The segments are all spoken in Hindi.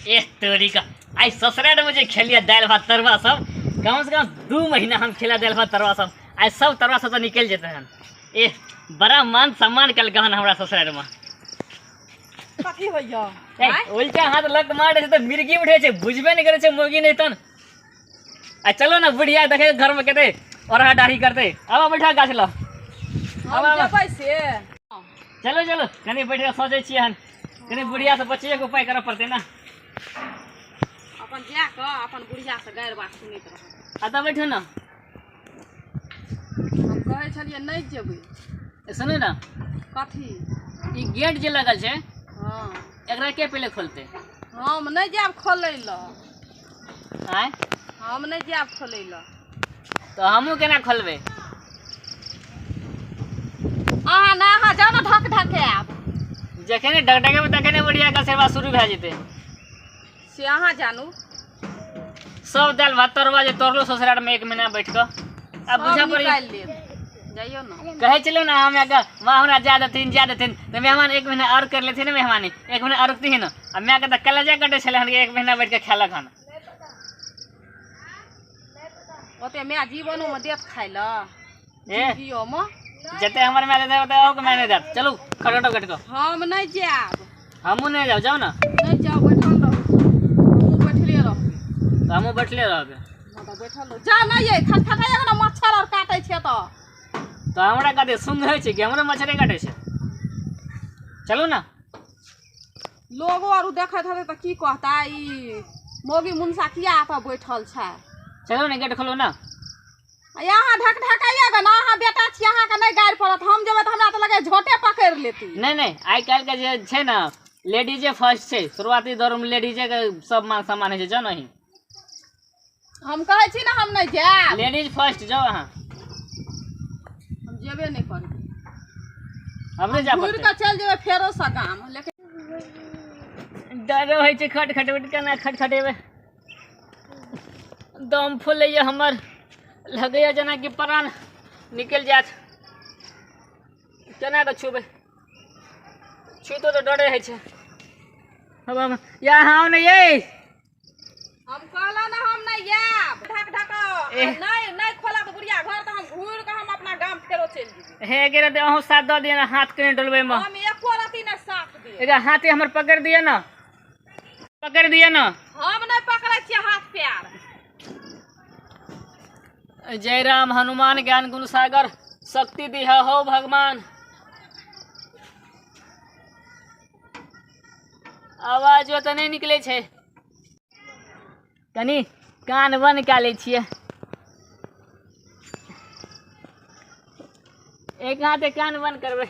ए तोरी का आई ससुराल में मुझे खेलिया दाल भात तरुआ सब कम से कम 2 महीना हम खेला दाल भात तरुआ सब आई सब तरुआ सब तो निकल जाते हैं। ए बड़ा मान सम्मान कल गहन हमरा ससुराल में कथी होइया उल्टा हाथ लग मार दे तो मिर्गी उठे छे बुझबे नहीं करे छे मुर्गी नहीं तन आ चलो ना बुढ़िया देखे घर में कहते और दाढ़ी करते अब बैठा गाछ लो हम जबै से चलो चलो कनी बैठ के सोचे छिए हन कनी बुढ़िया से बचिए के उपाय करे पड़ते ना अपन जा के अपन बुढ़िया से गायर बात सुनैत रह। आ त बैठो ना हम कहै छलिए नहीं जेबै सुनो ना कथी ई गेट जे लगल छे हां एकरा के पहले खोलते हम नहीं जाब खोलै ल आय हम नहीं जाब खोलै ल तो हमहू केना खोलबे अहाँ ना अहाँ जाओ ना ढक ढके आब जखने ढकढके में तखने बुढ़िया का सेवा शुरू भ जेते से अहाँ जानू सब दाल भात तरुआ जे तोरलो ससुराल में 1 महीना बैठ के अब बुझा पड़ी जाइयो ना कहे चलो ना हम आगे वहाँ हमरा जा देथिन तो मेहमान 1 महीना और कर लेथिन ना मेहमानी 1 महीना और रुकती ना अब मैं कहता कलेजा कटे छले हन 1 महीना बैठ के खेलक हन ओते मैं जीवनो में देत खाइ ल ए जियो में जते हमर में देते ओते ओके मैं नहीं देत चलो खटो कट को हम नहीं जाब हमहू नहीं जाओ जाओ ना नहीं जाओ बैठल रहो बैठले रहो तो हमहू बैठले रहबे तो बैठल रहो जा नहीं ये खटखटाया ना मच्छर और काटे छे तो हमरा कहते सुंग है छे कि हमरा मच्छरे काटे छे चलो ना लोगो और देखत हते त की कहता ई मोगी मुंसा किया आप बैठल छै चलो ना गेट खोलो ना यहाँ ढक ढकाइएगा ना अहाँ बेटा छी अहाँ के नहीं गाड़ पड़त हम जेबै त हमरा त लगे झोटे पकड़ लेती नहीं आई काल के जे छे ना लेडीजे फर्स्ट छे शुरुआती दौर में लेडीजे के सब मान सम्मान है जानो ही हम कहै छी ना हम नहीं जाब लेडीज फर्स्ट जाओ अहाँ हम जेबे नहीं करब हमरे जा घुर के चल जेबै फेरो सा गाम लेकिन डर होय छे खटखट केना खटखटेबे दम फुलैया हमर लगैया जना कि प्राण निकल जात केना के छुबे छुतो तो डरे है छे अब हम यहाँ नहीं ये हम कहला ना हम नहीं जाब ढक ढक नहीं खोला तो बुढ़िया घर तो हम घूर के हम अपना गाम फेरो चल जेबे हे गेरे दे अहो साथ द दिए ना हाथ के डलबे में हम एको रति न साथ दे एगा हाथे हमर पकड़ दिए ना हम नहीं पकड़े छी हाथ पैर जय राम हनुमान ज्ञान गुण सागर शक्ति दिहा हो भगवान आवाज तो नहीं निकले छे कनी कान बन निकाले छिए एक हाथे कान बंद करबे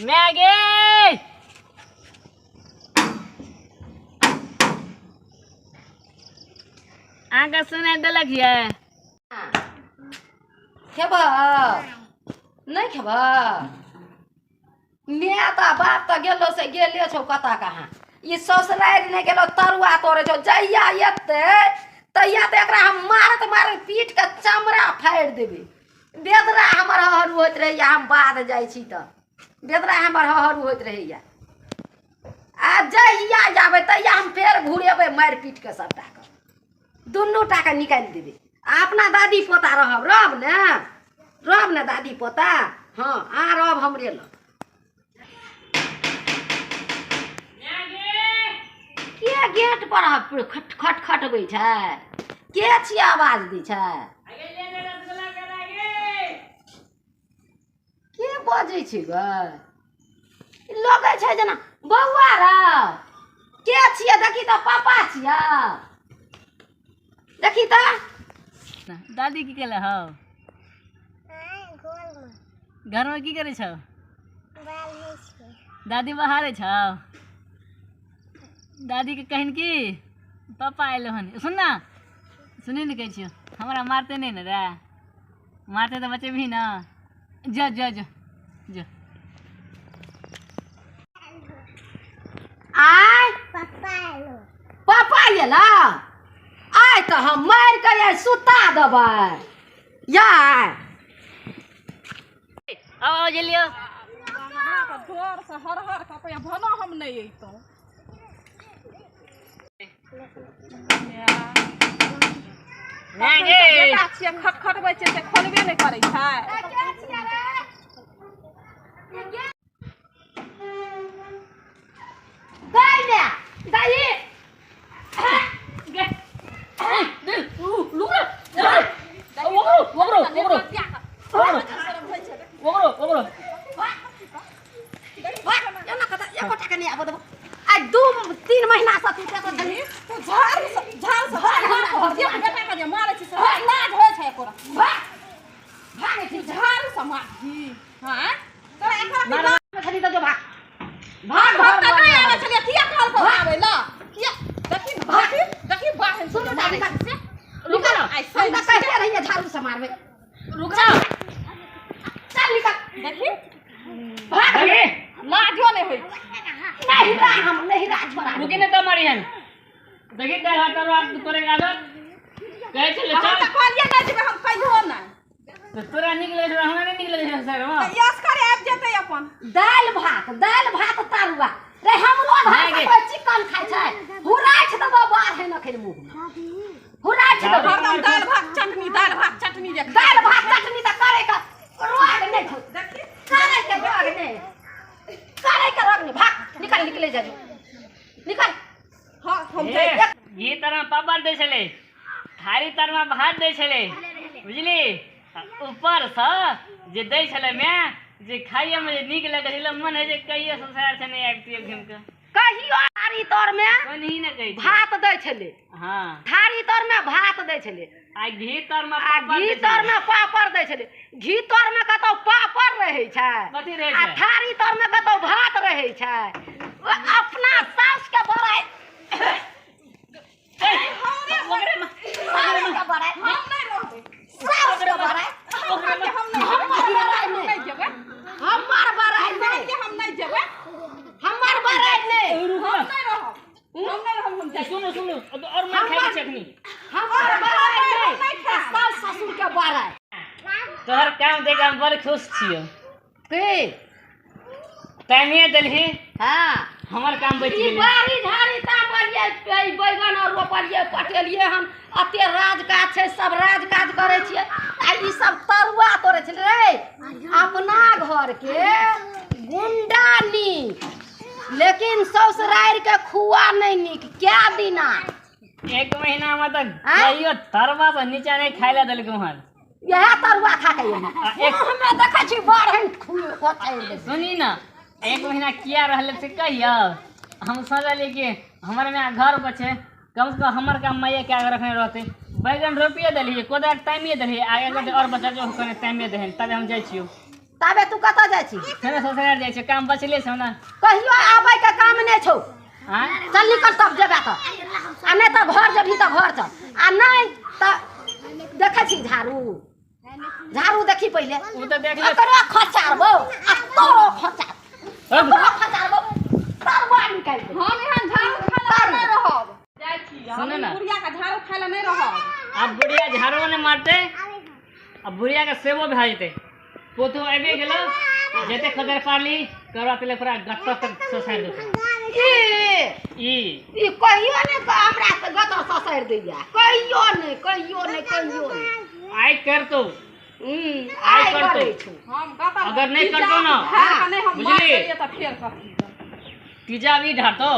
मैं गे आगा सुना देलक ये खेबा नहीं खेबा मैं तो बाप तो गेलो से गेले छौ कता कहाँ ई ससुराल नहीं गेलो तरुआ तोरे छौ जइया एते तैया तो एकरा हम मारत पीट के चमड़ा फाड़ देबे बेदरा हमर हहरू होत रहैया हम बाद जाइ छी त बेदरा हमर हहरू होत रहैया आ जइया जाबे तैया हम फेर घुरेबे मार पीट के सबटा के दुनू टाका निकाल देबे अपना दादी पोता रब ने दादी पोता हाँ आ रब हमरे ल के गेट पर खट खटबै छै के छी आवाज दै छै के बजै छै ग लगै छै जेना बौआ रे के छियै देखी त पापा छियै देखी त दादी की केले हो घर में की करे छौ दादी बाहर छौ दादी के कहन की पापा आइलो हन सुन ना सुनी न कहै छियो हमरा मारते नहीं न रे मारते तो बचे भी ना जा जा जा जा आय पापा आइलो आय तो हम मार के सुता देबै या आओ जल्दी आओ घर से हर हर कपे भनो हम नहीं अइतो बेटा छियै खटखटबै छियै से खोलबे नहि करै छै तीन महीना से तू कत छली तू झाड़ बेटा के जे मारै छी से लाज होइ छै एकोरा भागे छी झाड़ से मारही हां तोरा एकरा छली त जो भाग भाग भाग त नहीं आवे छलिए किया काल को आवे ला किया देखी बाहर सुन मारे से रुक ना ऐसा कैसे रहिए झाड़ू से मारबे रुक जा चल निकल देखी भाग रे लाजो नहीं होई नहीं रा हम नहीं राज बना रुके न त मारी हन देखि दे हाथ और करेगा आदत कहे चले हम चल त कहलिए नहीं जे हम कहियो ना तो तोरा निकले छ हमरा नहीं निकले छ सर हां यस करे आब जेतै अपन दाल भात तरुआ रे हमरो घर से कोई चिकन खाइ छै हुराछ दबो बाहर है न खेल मुंह हुराछ दबो हरदम दाल भात चटनी जे दाल भात चटनी त करे का रोग नहीं खो देखी करे के रोग नहीं भाग निकले जा निकल हां हम ये तरह पापड़ दे छले थारी तरह भात दे छले बुझली ऊपर से जे दे छले मैं जे खाइए में नीक लगे छले मन है जे कहियो संसार से नहीं आबती घूम के कहियो थारी तोर में कोन ही न कहि भात दे छले हां थारी तोर में भात दे छले आ घी तर में घी तोर में पापड़ दे छले घी तोर में कतो पापड़ रहे छै कथि रहे आ छै थारी तोर में कतो भात रहे छै अपना सास के बड़ाई सास के बड़ाई हम नहीं रहबै सास के बड़ाई हम नहीं जेबै हमार बड़ाई नहीं के हम नहीं जेबै हमार बड़ाई नहीं हम नहीं रहब हम जाई सुनो और मैं खाई चटनी हमार बड़ाई नहीं सास ससुर के बड़ाई तोहर काम देख हम बड़ खुश छियो के टाइमे देलही हां हमर काम बच ई गेलै बारी झाड़ी तामलिए बैगन और रोपलिए पटेलिए हम अते राजकाज छै सब राजकाज करे छिए आ ई सब तरुआ तोरे छै रे अपना घर के गुंडा नीक लेकिन ससुरार के खुआ नहीं नीक क्या दिना एक महीना में तक कहियो तरवा से नीचे नहीं खाइला देलकै हन यह तरुआ खा के एक हमें देखै छी बारहन खुए कोताइ दे सुनी ना एक महीना किया रहले से कहियो हम सोचलिए कि हमर में घर बचे कम से कम हमर काम माये क्या रखने रहते बैगन रोपिए देलिए कोदा टाइमे देलिए आगे के और बच्चा जो कने टाइमे देहन तबे हम जाई छियो तबे तू कत जाय छी खेने ससुराल जाई छै काम बचले छै ना कहियो आबै के काम नहीं छौ हां चल निकल तब जेबे त आ नहीं तो घर जबही त घर चल आ नहीं त देखै छी झाड़ू देखी पहले उ त देख ले एकरो खचारबो आ तोरो खचारबो तरुआ निकाल दे हम यहाँ झाड़ू खाला नहीं रहब जाई छी सुनो ना बुढ़िया का झाड़ू खाला नहीं रहब अब बुढ़िया झाड़ू ने मारते अब बुढ़िया के सेवो भे जेते पोतो आबे गेलो जेते कदर पाली करवा पहले पूरा गत्ता तक ससार देते ई कहियो ने हमरा से गत्ता ससार दैया कहियो ने आई कर तो आई करे छु हम गाता अगर नहीं करतो ना नहीं हम बुझली मार त फेर कथी तीजा भी ढातो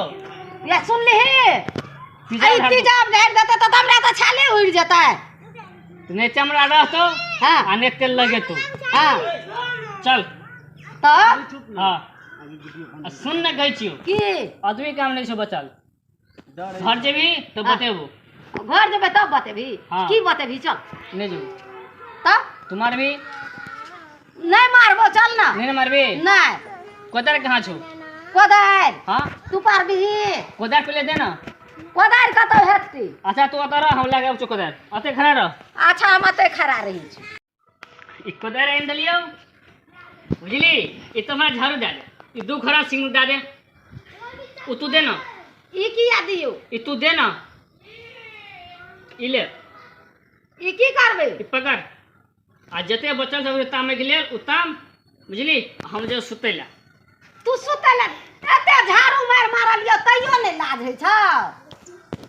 ये सुन ले तीजा ढातो तीजा ढार देते त हमरा त छाले उड़ जेतै ने चमड़ा रहतो हां आ ने तेल लगे तो हां चल त हां सुन न गई छियो की आदमी काम नहीं छो बचल घर जेबी तो बतेबो घर जेबे तब बतेबी हाँ। की बतेबी चल नहीं जो तब तुम्हार भी नहीं मारबो चल ना नहीं मारबे नहीं कोदार कहाँ छो कोदार हाँ तू पारबी कोदार पहले दे ना कोदार कतौ हेतै अच्छा तू अतर हम लगे उचो कोदार अते खड़ा रह अच्छा हम अते खड़ा रही छी ई कोदार आइन दलियो बुझली ई तुम्हारा झाड़ू दे दे ई दू खड़ा सिंग दे दे उ तू दे ना ई किया दियो ई तू दे ना ई ले ई की करबे ई पकड़ आ जते बचल सब तामे के ले उताम बुझली हम जो सुतैला तू सुतल एते झाड़ू मार मारलियो तैयो नहीं लाज है छ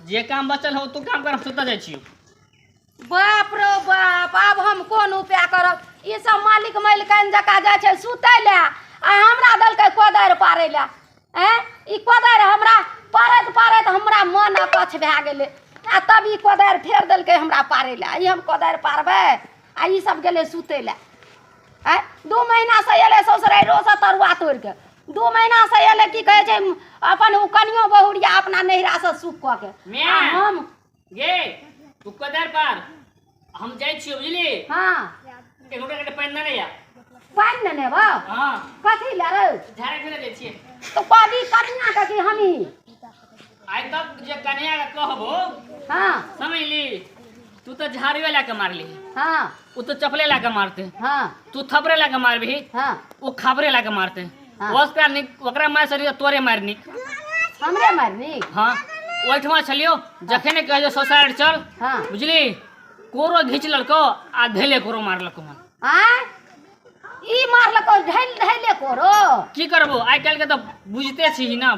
जे काम बचल हो तू काम कर, हम सुता जाइ छी। बाप रे बाप, अब हम कोन उपाय करब? ई सब मालिक मालिकाइन जका जाइ छै सुतै ले आ हमरा दलकै कोदारि पारै ले। ई कोदारि हमरा पारैत हमरा मन अकछ भए गेलै आ तब ई कोदारि फेर देलकै हमरा पारै ले। ई हम कोदारि पारबै आ ई सब गेलै सुतै ले। 2 महीना से एलै ससुराइरो से तरुआ तोड़ि के, 2 महीना से एलै की कहै छै अपन उ कनियो बहुरिया अपना नैहरा से सुख क के। आ हम गे तू कोदारि पार, हम जाइ छी बुझली। हां एक लोटा के पानी न या पानि न नेबो। हां कथी ले रे? झाड़े फिरे जाइ छी। तो कदी कनिया के की हमी आइ तक जे कन्या के कहबो हां समझ ली, तू तो झाड़ियो ला के मारली, हां वो तो चपले ला के मारते, हां तू थपरे ला के मारबी, हां वो खाबरे ला के मारते। हाँ। ओकरा निक ओकरा मार सरी तोरे मारनी। हमरे मारनी। हां ओठमा छलियो जखने कहियो सोसाइटी चल, हां बुझली, कोरो घीच ललको आ धैले कोरो मारलको मन। ई मारलको ढैले कोरो। की करबो आइ काल्हि के तो बुझते छी ना।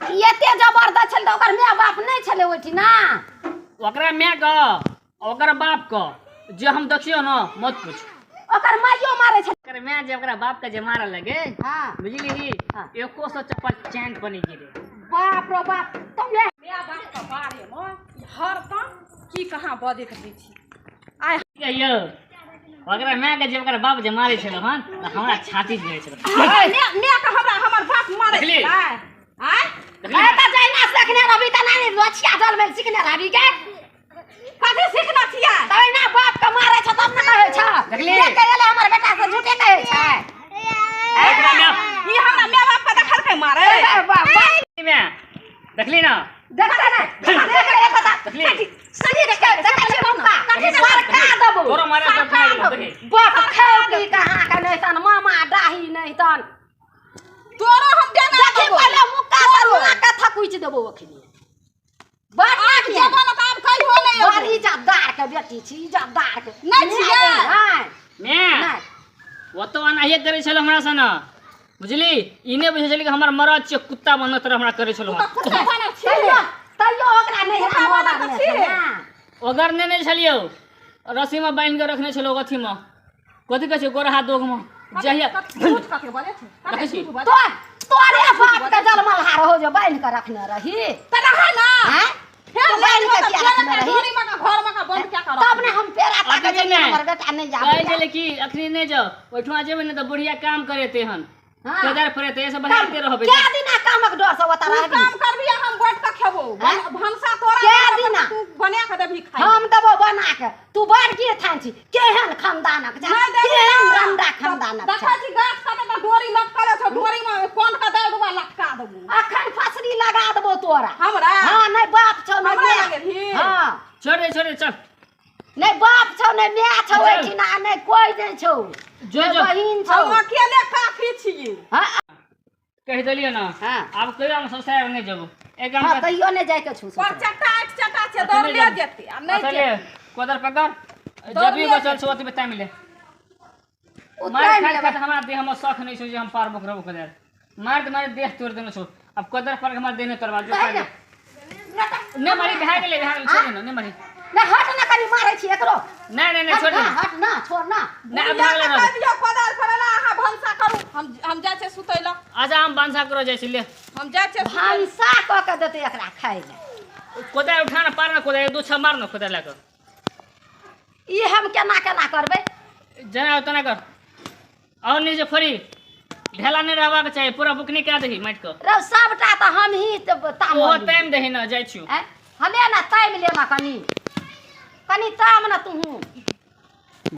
एते जबरदस्त छल त ओकर माय बाप नहीं छले ओठी ना। ओकरा माय क ओकर बाप क जे हम देखियो ना मत पूछ। ओकर माइयो मारे छल। ओकर माय जे ओकरा बाप के जे मारल लगे, हां बुझली ही, हाँ। 100 चप्पल चैन बनी गिरे। बाप रो बाप, तुम ले माय बाप के बारे में हरदम की कहां बजे के दै छी। आइ कहियो ओकरा माय के जे ओकर बाप जे मारे छलो हन त हमरा छाती गिरे छलो। ने के हमर बाप मारे देखली? आइ ए त जैना सिखने रवि त नानी रोचिया जल में सिखने रवि के कथी सीखना छिया? तैना बाप के मारे छ तब न कहै छ। देखली? ले के एले हमर बेटा से झूठे कहै छ। ओकरा माय ई हमरा माय बाप के देखल के मारे। बाप में देखली ना, देखा ना देखली सही देखे देखा छी मम्मा कथी मार का दबो तोरो मारे त खाइ देखी। बाप खाओ की कहां का नहीं तन मामा डाही नहीं तन तोरो हम देना देखी पहले मुक्का से मुआ का थकुच देबो अखनी। बात आज जमाना त अब कई हो नहीं बड़ी जद्दार के बेटी छी, जद्दार के नहीं छियै। मैं वो तो अनाहिए करे छलो हमरा से ना, बुझली, इने बुझे छली कि हमर मरद छै कुत्ता बनत रह हमरा करे छलो। कुत्ता बना छी। तैयो ओकरा नहीं है मोबाइल में ओगर ने छलियो रस्सी में बांध के रखने छलो अथी में, कथी कहै छै गोरहा दोग में जहिया झूठ कके बोले छै। देखै छी तो तोरे बाप के जलमलहार हो जो बांध के रखने रही त रहा ना हैं फिर बांध के क्या रखने रही डोरी में का घर में का बंद क्या करो? तब ने हम पेरा ताके अभी जे नहीं। हमर बेटा नहीं कहै जाबे छले कि अखनी नहीं जाओ ओठमा जेबे ने त बढ़िया काम करे तेहन हां केदार फरेते ऐसे बनाते रहबे। क्या दिन कामक डर से बता तू रही काम करबी हम बैठ के खेबो। हैं? भनसा तोरा क्या बना के दिना? तू बना के देबी खाई। हम देबो बना के तू बाढ़ के थान छी केहन खानदानक जा नहीं देबी केहन ना। रंडा खानदानक देखा छी गाछ काटे त डोरी लटकले छ, डोरी में कोन का दौड़वा लटका देबू। अखन फसरी लगा देबो तोरा। हमरा हां नहीं बाप छौ नहीं हमरा माय। लगे भी। हां छोड़ दे चल नहीं बाप छौ नहीं माय छौ चल। एठिना नहीं कोई नहीं छौ जो नहीं जो बहिन छौ। हम अकेले काफी छी। हां कह देलियो ना। हां अब कहियो हम सोसाइटी नहीं जेबो एक काम हां कर तैयो नहीं जाय के छु पर चट्टा आठ चट्टा से दौड़ ले जेते आ नहीं असले जेते। कोदर पकड़ दौड़ जब भी लिया बचल छो ओतबे टाइम मिले उतना मार नहीं खा के हमरा देह हम शौक नहीं छो जे हम पार बकरबो कदर मार मारे देह तोड़ देने छो। अब कोदर पर हमर देने तोड़वा जो कर ने मारी भाग ले छोड़ ना, ने मारी नहीं हट ना कनी मारे छी एकरो। नहीं छोड़ दे हट ना छोड़ ना नहीं अब भाग ले ना। दियो कोदार फड़ला आहा भनसा करू। हम जाय छै सुतैला। आजा हम बांसा करो जैसे ले हम जाय छै भांसा क के देते एकरा खाए ले। कोदर उठाना पार ना कोदर दो छह मार ना कोदर लाकर ई हम केना केना करबे? जना उतना कर और नीचे फरी ढेला नहीं रहबा के चाहिए, पूरा बुकनी क्या दही माइट को रे सबटा त हम ही ताम ओ टाइम दही ना जाय छु। हले ना टाइम लेना कनी कनी ताम ना तू